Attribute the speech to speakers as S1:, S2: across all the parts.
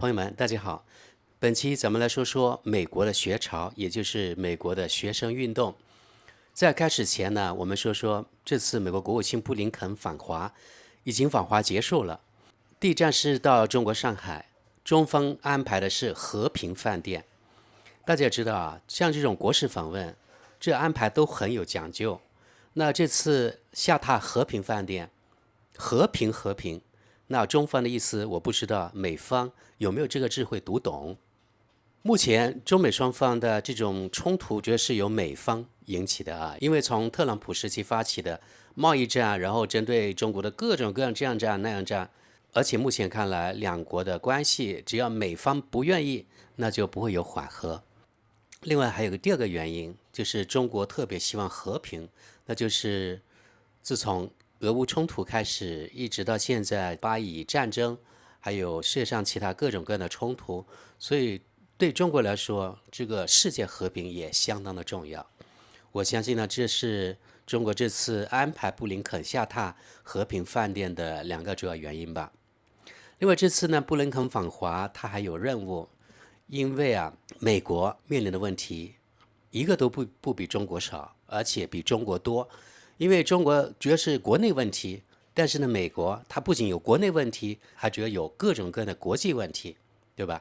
S1: 朋友们，大家好。本期咱们来说说美国的学潮，也就是美国的学生运动。在开始前呢，我们说说这次美国国务卿布林肯访华，已经访华结束了。第一站是到中国上海，中方安排的是和平饭店。大家也知道啊，像这种国事访问，这安排都很有讲究。那这次下榻和平饭店，和平，那中方的意思我不知道，美方有没有这个智慧读懂？目前中美双方的这种冲突，主要是由美方引起的啊，因为从特朗普时期发起的贸易战，然后针对中国的各种各样这样战那样战，而且目前看来，两国的关系只要美方不愿意，那就不会有缓和。另外还有个第二个原因，就是中国特别希望和平，那就是自从俄乌冲突开始，一直到现在巴以战争，还有世界上其他各种各样的冲突，所以对中国来说，这个世界和平也相当的重要。我相信呢，这是中国这次安排布林肯下榻和平饭店的两个主要原因吧。另外这次呢，布林肯访华，他还有任务，因为啊，美国面临的问题一个都不比中国少，而且比中国多。因为中国主要是国内问题，但是呢，美国它不仅有国内问题，还主要有各种各样的国际问题，对吧？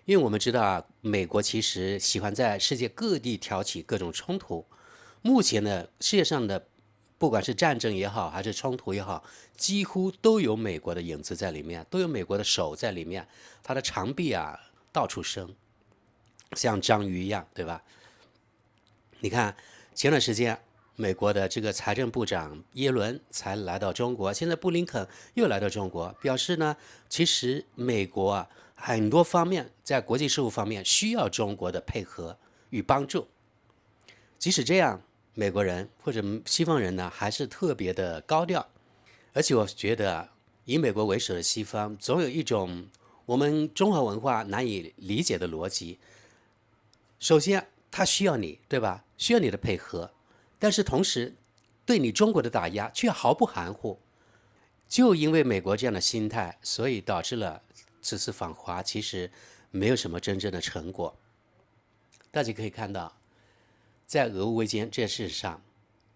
S1: 因为我们知道啊，美国其实喜欢在世界各地挑起各种冲突。目前呢，世界上的不管是战争也好，还是冲突也好，几乎都有美国的影子在里面，都有美国的手在里面。它的长臂啊，到处伸，像章鱼一样，对吧？你看前段时间，美国的这个财政部长耶伦才来到中国，现在布林肯又来到中国，表示呢，其实美国啊很多方面在国际事务方面需要中国的配合与帮助。即使这样，美国人或者西方人呢，还是特别的高调。而且我觉得啊，以美国为首的西方，总有一种我们中华文化难以理解的逻辑。首先，他需要你，对吧？需要你的配合，但是同时，对你中国的打压却毫不含糊。就因为美国这样的心态，所以导致了此次访华其实没有什么真正的成果。大家可以看到，在俄乌危机这事上，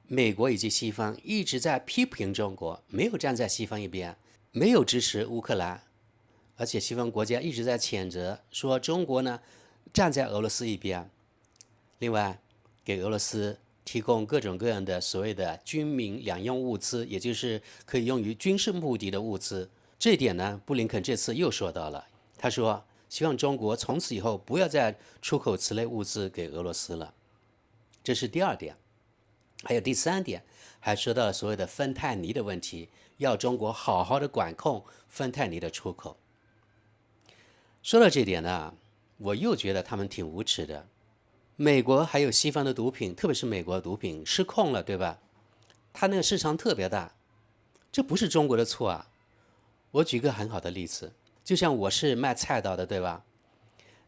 S1: 美国以及西方一直在批评中国，没有站在西方一边，没有支持乌克兰，而且西方国家一直在谴责说中国呢站在俄罗斯一边。另外，给俄罗斯提供各种各样的所谓的军民两用物资，也就是可以用于军事目的的物资。这一点呢，布林肯这次又说到了，他说希望中国从此以后不要再出口此类物资给俄罗斯了。这是第二点。还有第三点，还说到了所谓的芬太尼的问题，要中国好好的管控芬太尼的出口。说到这点呢，我又觉得他们挺无耻的。美国还有西方的毒品，特别是美国的毒品失控了，对吧？它那个市场特别大，这不是中国的错啊。我举个很好的例子，就像我是卖菜刀的，对吧？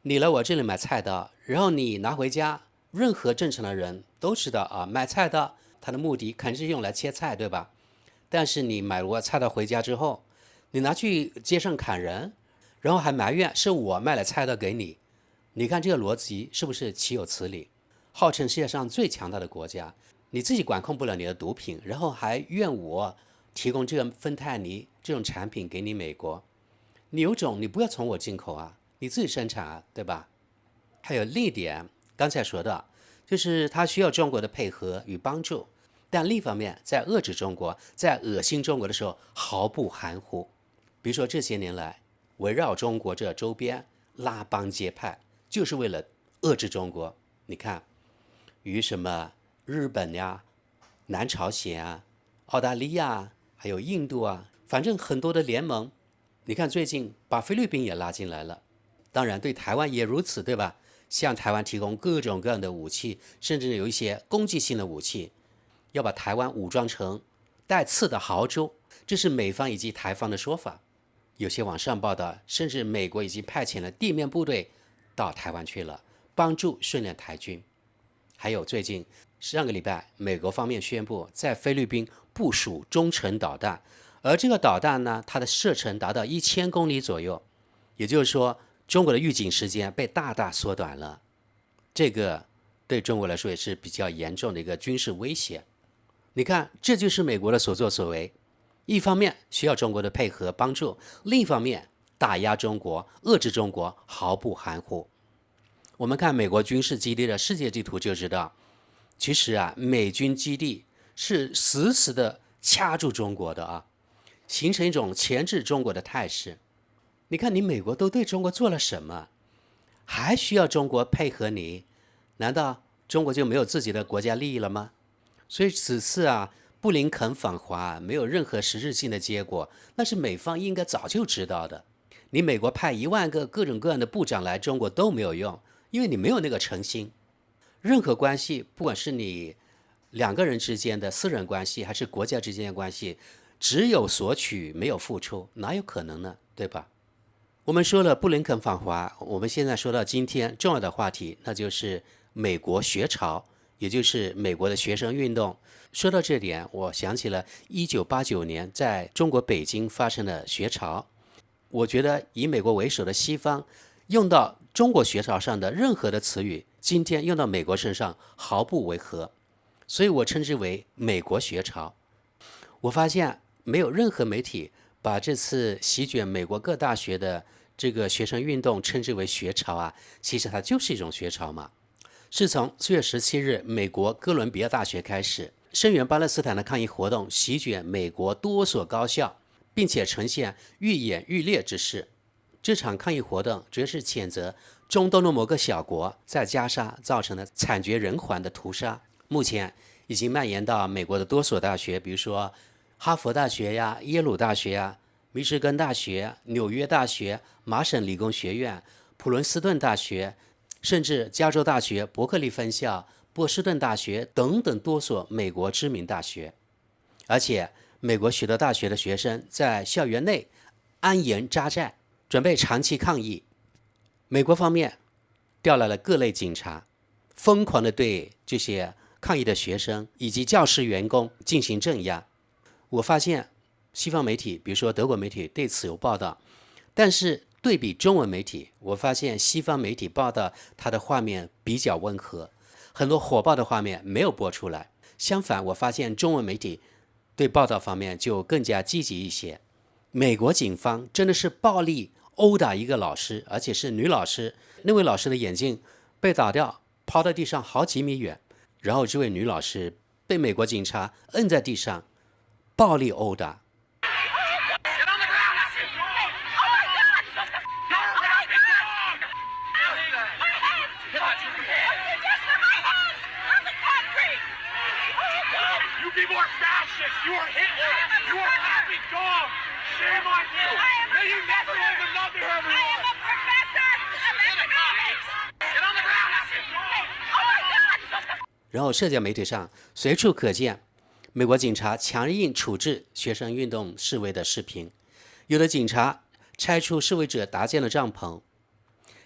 S1: 你来我这里买菜刀，然后你拿回家，任何正常的人都知道啊，买菜刀它的目的肯定是用来切菜，对吧？但是你买了菜刀回家之后，你拿去街上砍人，然后还埋怨是我卖了菜刀给你，你看这个逻辑是不是岂有此理？号称世界上最强大的国家，你自己管控不了你的毒品，然后还怨我提供这个芬太尼这种产品给你美国，你有种你不要从我进口啊，你自己生产啊，对吧？还有另一点，刚才说到，就是他需要中国的配合与帮助，但另一方面，在遏制中国、在恶心中国的时候毫不含糊。比如说这些年来，围绕中国这周边拉帮结派，就是为了遏制中国。你看，与什么日本呀、南朝鲜啊、澳大利亚，还有印度啊，反正很多的联盟。你看最近把菲律宾也拉进来了，当然对台湾也如此，对吧？向台湾提供各种各样的武器，甚至有一些攻击性的武器，要把台湾武装成带刺的豪猪，这是美方以及台方的说法。有些网上报道，甚至美国已经派遣了地面部队到台湾去了，帮助训练台军。还有最近上个礼拜，美国方面宣布在菲律宾部署中程导弹，而这个导弹呢，它的射程达到1000公里左右，也就是说，中国的预警时间被大大缩短了，这个对中国来说也是比较严重的一个军事威胁。你看，这就是美国的所作所为，一方面需要中国的配合帮助，另一方面打压中国、遏制中国毫不含糊。我们看美国军事基地的世界地图就知道，其实啊，美军基地是死死的掐住中国的啊，形成一种钳制中国的态势。你看，你美国都对中国做了什么，还需要中国配合你？难道中国就没有自己的国家利益了吗？所以此次啊，布林肯访华没有任何实质性的结果，那是美方应该早就知道的。你美国派1万个各种各样的部长来中国都没有用，因为你没有那个诚心。任何关系，不管是你两个人之间的私人关系，还是国家之间的关系，只有索取没有付出，哪有可能呢？对吧？我们说了布林肯访华，我们现在说到今天重要的话题，那就是美国学潮，也就是美国的学生运动。说到这点，我想起了1989年在中国北京发生的学潮。我觉得以美国为首的西方用到中国学潮上的任何的词语，今天用到美国身上毫不违和，所以我称之为美国学潮。我发现没有任何媒体把这次席卷美国各大学的这个学生运动称之为学潮啊，其实它就是一种学潮嘛。是从4月17日美国哥伦比亚大学开始，声援巴勒斯坦的抗议活动席卷美国多所高校，并且呈现愈演愈烈之势。这场抗议活动主要是谴责中东的某个小国在加沙造成的惨绝人寰的屠杀，目前已经蔓延到美国的多所大学，比如说哈佛大学呀、耶鲁大学呀、密歇根大学、纽约大学、麻省理工学院、普伦斯顿大学，甚至加州大学伯克利分校、波士顿大学等等多所美国知名大学。而且美国许多大学的学生在校园内安营扎寨，准备长期抗议。美国方面调来了各类警察，疯狂地对这些抗议的学生以及教师员工进行镇压。我发现西方媒体，比如说德国媒体对此有报道，但是对比中文媒体，我发现西方媒体报道它的画面比较温和，很多火爆的画面没有播出来。相反，我发现中文媒体对报道方面就更加积极一些。美国警方真的是暴力殴打一个老师，而且是女老师，那位老师的眼镜被打掉，抛到地上好几米远，然后这位女老师被美国警察摁在地上，暴力殴打。然后社交媒体上随处可见美国警察强硬处置学生运动示威的视频，有的警察拆除示威者搭建的帐篷，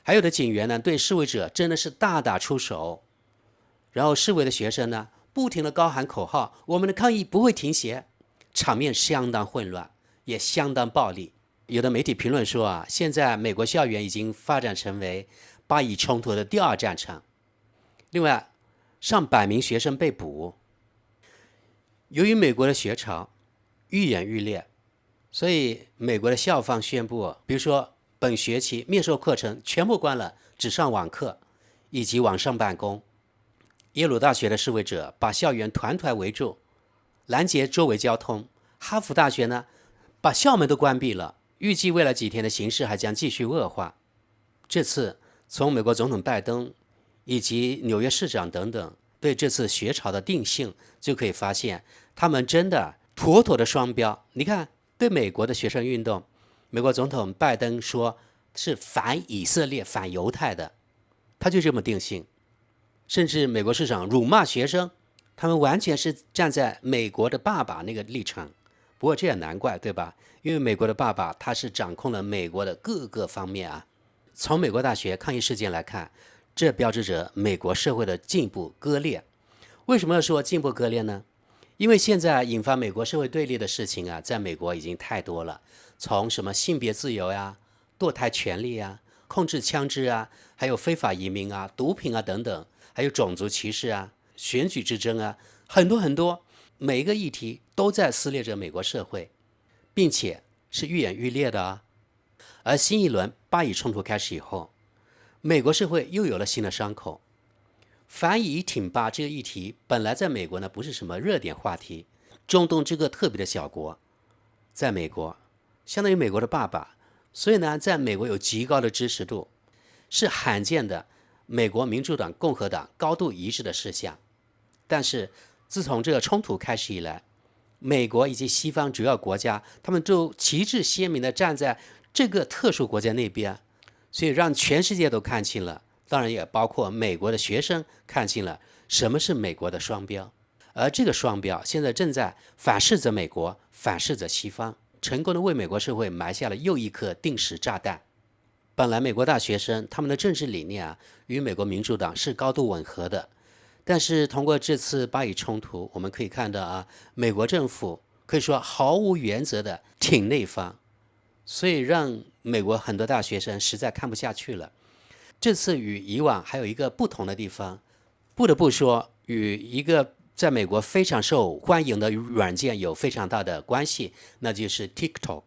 S1: 还有的警员呢对示威者真的是大打出手。然后示威的学生呢不停地高喊口号，我们的抗议不会停歇，场面相当混乱，也相当暴力。有的媒体评论说啊，现在美国校园已经发展成为巴以冲突的第二战场。另外，上百名学生被捕。由于美国的学潮愈演愈烈，所以美国的校方宣布，比如说本学期面授课程全部关了，只上网课以及网上办公。耶鲁大学的示威者把校园团团围住，拦截周围交通。哈佛大学呢，把校门都关闭了，预计未来几天的形势还将继续恶化。这次从美国总统拜登以及纽约市长等等对这次学潮的定性，就可以发现他们真的妥妥的双标。你看，对美国的学生运动，美国总统拜登说是反以色列、反犹太的，他就这么定性。甚至美国市长辱骂学生，他们完全是站在美国的爸爸那个立场。不过这也难怪，对吧？因为美国的爸爸他是掌控了美国的各个方面啊。从美国大学抗议事件来看，这标志着美国社会的进步割裂。为什么要说进步割裂呢？因为现在引发美国社会对立的事情啊，在美国已经太多了。从什么性别自由呀、堕胎权利呀、控制枪支啊，还有非法移民啊、毒品啊等等，还有种族歧视啊、选举之争啊，很多很多，每一个议题都在撕裂着美国社会，并且是愈演愈烈的啊。而新一轮巴以冲突开始以后，美国社会又有了新的伤口。反以挺巴这个议题本来在美国呢不是什么热点话题，中东这个特别的小国，在美国相当于美国的爸爸，所以呢，在美国有极高的支持度，是罕见的美国民主党、共和党高度一致的事项。但是自从这个冲突开始以来，美国以及西方主要国家，他们都旗帜鲜明地站在这个特殊国家那边，所以让全世界都看清了，当然也包括美国的学生看清了什么是美国的双标。而这个双标现在正在反噬着美国，反噬着西方，成功的为美国社会埋下了又一颗定时炸弹。本来美国大学生他们的政治理念与美国民主党是高度吻合的，但是通过这次巴以冲突，我们可以看到美国政府可以说毫无原则的挺内方，所以让美国很多大学生实在看不下去了。这次与以往还有一个不同的地方，不得不说与一个在美国非常受欢迎的软件有非常大的关系，那就是 TikTok，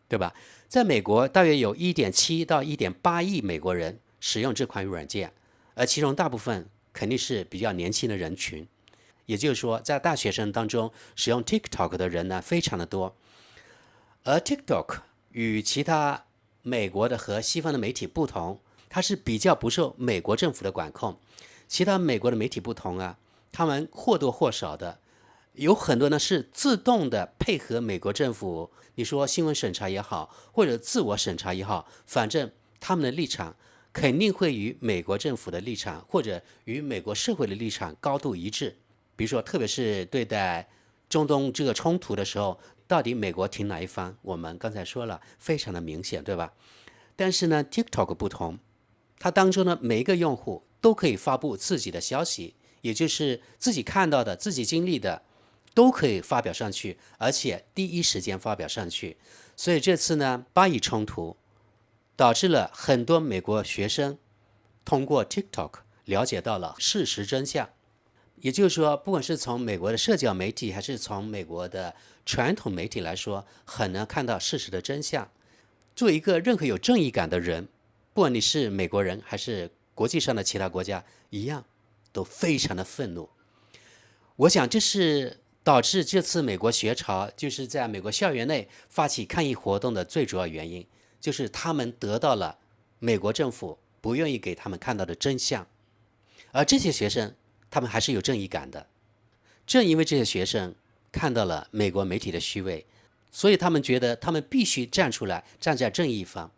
S1: 对吧？在美国大约有 1.7 到 1.8 亿美国人使用这款软件，而其中大部分肯定是比较年轻的人群，也就是说在大学生当中使用 TikTok 的人呢非常的多。而 TikTok 与其他美国的和西方的媒体不同，它是比较不受美国政府的管控。其他美国的媒体不同他们或多或少的有很多呢是自动的配合美国政府，你说新闻审查也好，或者自我审查也好，反正他们的立场肯定会与美国政府的立场或者与美国社会的立场高度一致。比如说特别是对待中东这个冲突的时候，到底美国挺哪一方，我们刚才说了非常的明显，对吧？但是呢 TikTok 不同，它当中呢每一个用户都可以发布自己的消息，也就是自己看到的、自己经历的都可以发表上去，而且第一时间发表上去。所以这次呢巴以冲突导致了很多美国学生通过 TikTok 了解到了事实真相。也就是说，不管是从美国的社交媒体还是从美国的传统媒体来说，很难看到事实的真相。作为一个任何有正义感的人，不管你是美国人还是国际上的其他国家一样，都非常的愤怒。我想这是导致这次美国学潮就是在美国校园内发起抗议活动的最主要原因，就是他们得到了美国政府不愿意给他们看到的真相。而这些学生他们还是有正义感的，正因为这些学生看到了美国媒体的虚伪，所以他们觉得他们必须站出来，站在正义方。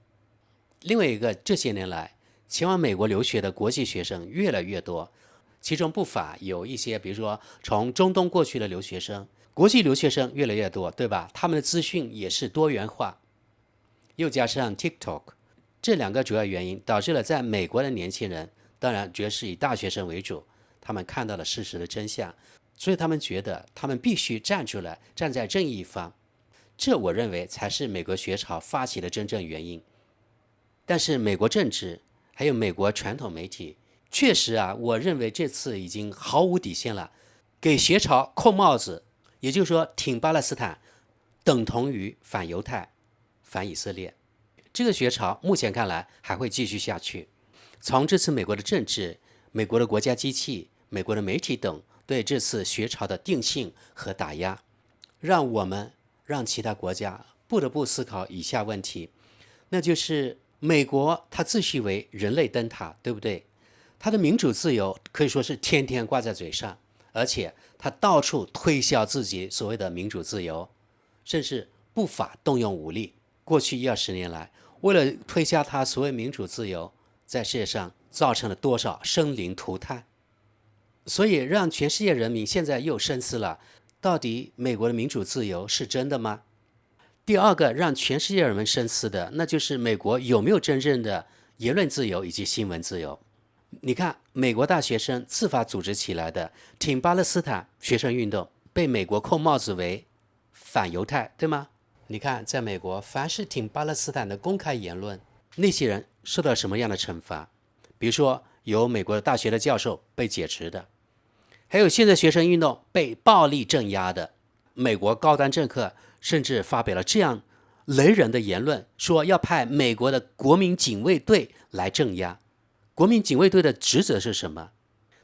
S1: 另外一个，这些年来前往美国留学的国际学生越来越多，其中不乏有一些比如说从中东过去的留学生，国际留学生越来越多，对吧？他们的资讯也是多元化，又加上 TikTok， 这两个主要原因导致了在美国的年轻人，当然主要是以大学生为主，他们看到了事实的真相，所以他们觉得他们必须站出来，站在正义方。这我认为才是美国学潮发起的真正原因。但是美国政治还有美国传统媒体确实我认为这次已经毫无底线了，给学潮扣帽子，也就是说挺巴勒斯坦等同于反犹太、反以色列。这个学潮目前看来还会继续下去。从这次美国的政治、美国的国家机器、美国的媒体等对这次学潮的定性和打压，让其他国家不得不思考以下问题，那就是美国它自诩为人类灯塔，对不对？它的民主自由可以说是天天挂在嘴上，而且它到处推销自己所谓的民主自由，甚至不法动用武力。过去1-20年来，为了推销它所谓民主自由，在世界上造成了多少生灵涂炭。所以让全世界人民现在又深思了，到底美国的民主自由是真的吗？第二个让全世界人们深思的，那就是美国有没有真正的言论自由以及新闻自由。你看美国大学生自发组织起来的挺巴勒斯坦学生运动，被美国扣帽子为反犹太，对吗？你看在美国，凡是挺巴勒斯坦的公开言论那些人受到什么样的惩罚？比如说，有美国大学的教授被解职的，还有现在学生运动被暴力镇压的。美国高端政客甚至发表了这样雷人的言论，说要派美国的国民警卫队来镇压。国民警卫队的职责是什么？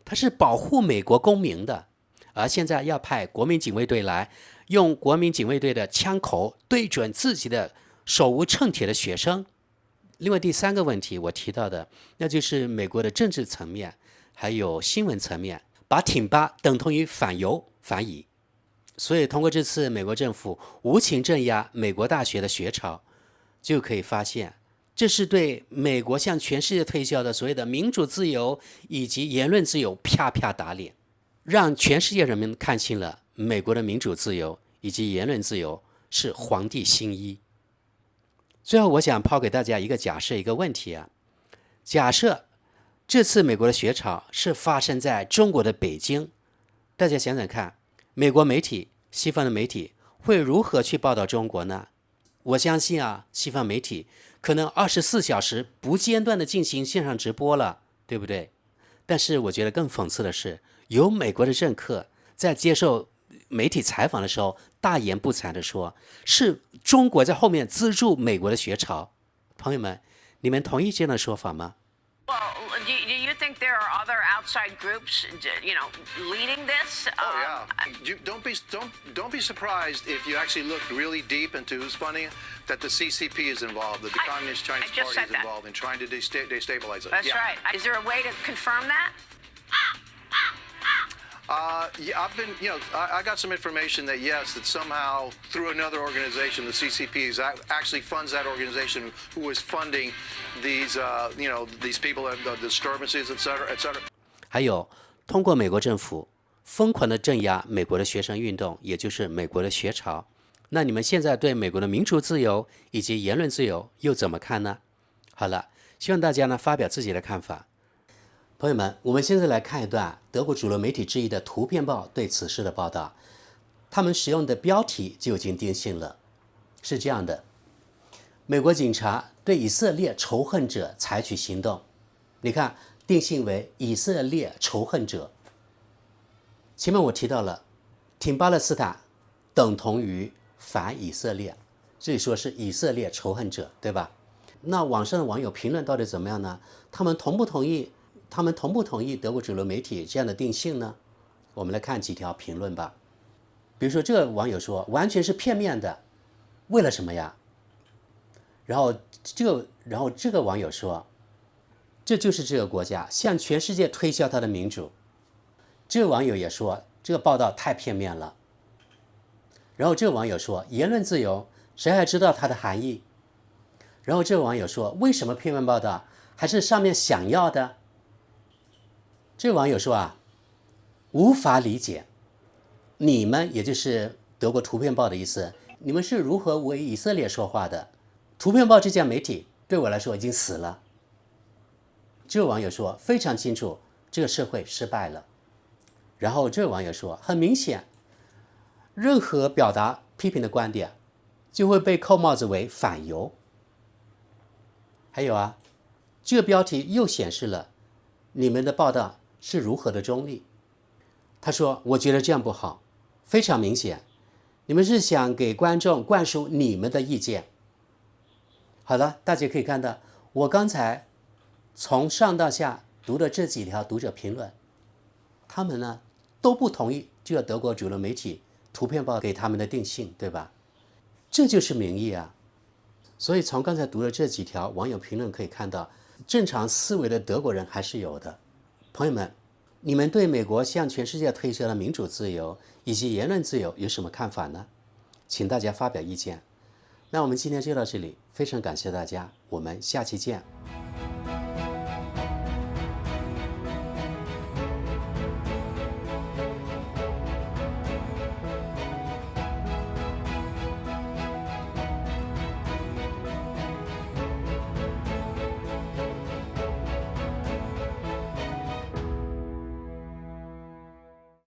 S1: 它是保护美国公民的，而现在要派国民警卫队来，用国民警卫队的枪口对准自己的手无寸铁的学生。另外第三个问题我提到的，那就是美国的政治层面还有新闻层面，把挺巴等同于反犹反以。所以通过这次美国政府无情镇压美国大学的学潮，就可以发现，这是对美国向全世界推销的所谓的民主自由以及言论自由啪啪打脸，让全世界人民看清了美国的民主自由以及言论自由是皇帝新衣。最后我想抛给大家一个假设，一个问题啊，假设这次美国的学潮是发生在中国的北京，大家想想看，美国媒体、西方的媒体会如何去报道中国呢？我相信啊，西方媒体可能24小时不间断地进行线上直播了，对不对？但是我觉得更讽刺的是，有美国的政客在接受媒体采访的时候大言不惭地说，是中国在后面资助美国的学潮。朋友们，你们同意这样的说法吗？
S2: Well, do you think there are other outside groups, leading this?
S3: Oh yeah. Don't be surprised if you actually look really deep into who's funding it, that the CCP is involved, that the Communist Chinese Party is involved in trying to destabilize it.
S2: That's right. Is there a way to confirm that?
S3: Yeah, I got some information that yes, that somehow through another organization, the CCP actually funds that organization who is funding these, these people, the disturbances, et cetera, et cetera.
S1: 还有，通过美国政府疯狂的镇压美国的学生运动，也就是美国的学潮。那你们现在对美国的民主自由以及言论自由又怎么看呢？好了，希望大家呢发表自己的看法。朋友们，我们现在来看一段德国主流媒体之一的《图片报》对此事的报道。他们使用的标题就已经定性了，是这样的：美国警察对以色列仇恨者采取行动。你看，定性为以色列仇恨者。前面我提到了，挺巴勒斯坦等同于反以色列，这里说是以色列仇恨者，对吧？那网上的网友评论到底怎么样呢？他们同不同意德国主流媒体这样的定性呢？我们来看几条评论吧。比如说，这个网友说完全是片面的，为了什么呀？然后这个网友说，这就是这个国家向全世界推销它的民主。这个网友也说，这个报道太片面了。然后这个网友说，言论自由，谁还知道它的含义？然后这个网友说，为什么片面报道还是上面想要的？这个网友说啊，无法理解，你们也就是德国图片报的意思，你们是如何为以色列说话的？图片报这家媒体对我来说已经死了。这个网友说非常清楚，这个社会失败了。然后这个网友说，很明显，任何表达批评的观点就会被扣帽子为反犹。还有啊，这个标题又显示了你们的报道是如何的中立。他说，我觉得这样不好，非常明显，你们是想给观众灌输你们的意见。好了，大家可以看到，我刚才从上到下读的这几条读者评论，他们呢都不同意这个德国主流媒体图片报给他们的定性，对吧？这就是民意啊。所以从刚才读的这几条网友评论可以看到，正常思维的德国人还是有的。朋友们，你们对美国向全世界推销的民主自由以及言论自由有什么看法呢？请大家发表意见。那我们今天就到这里，非常感谢大家，我们下期见。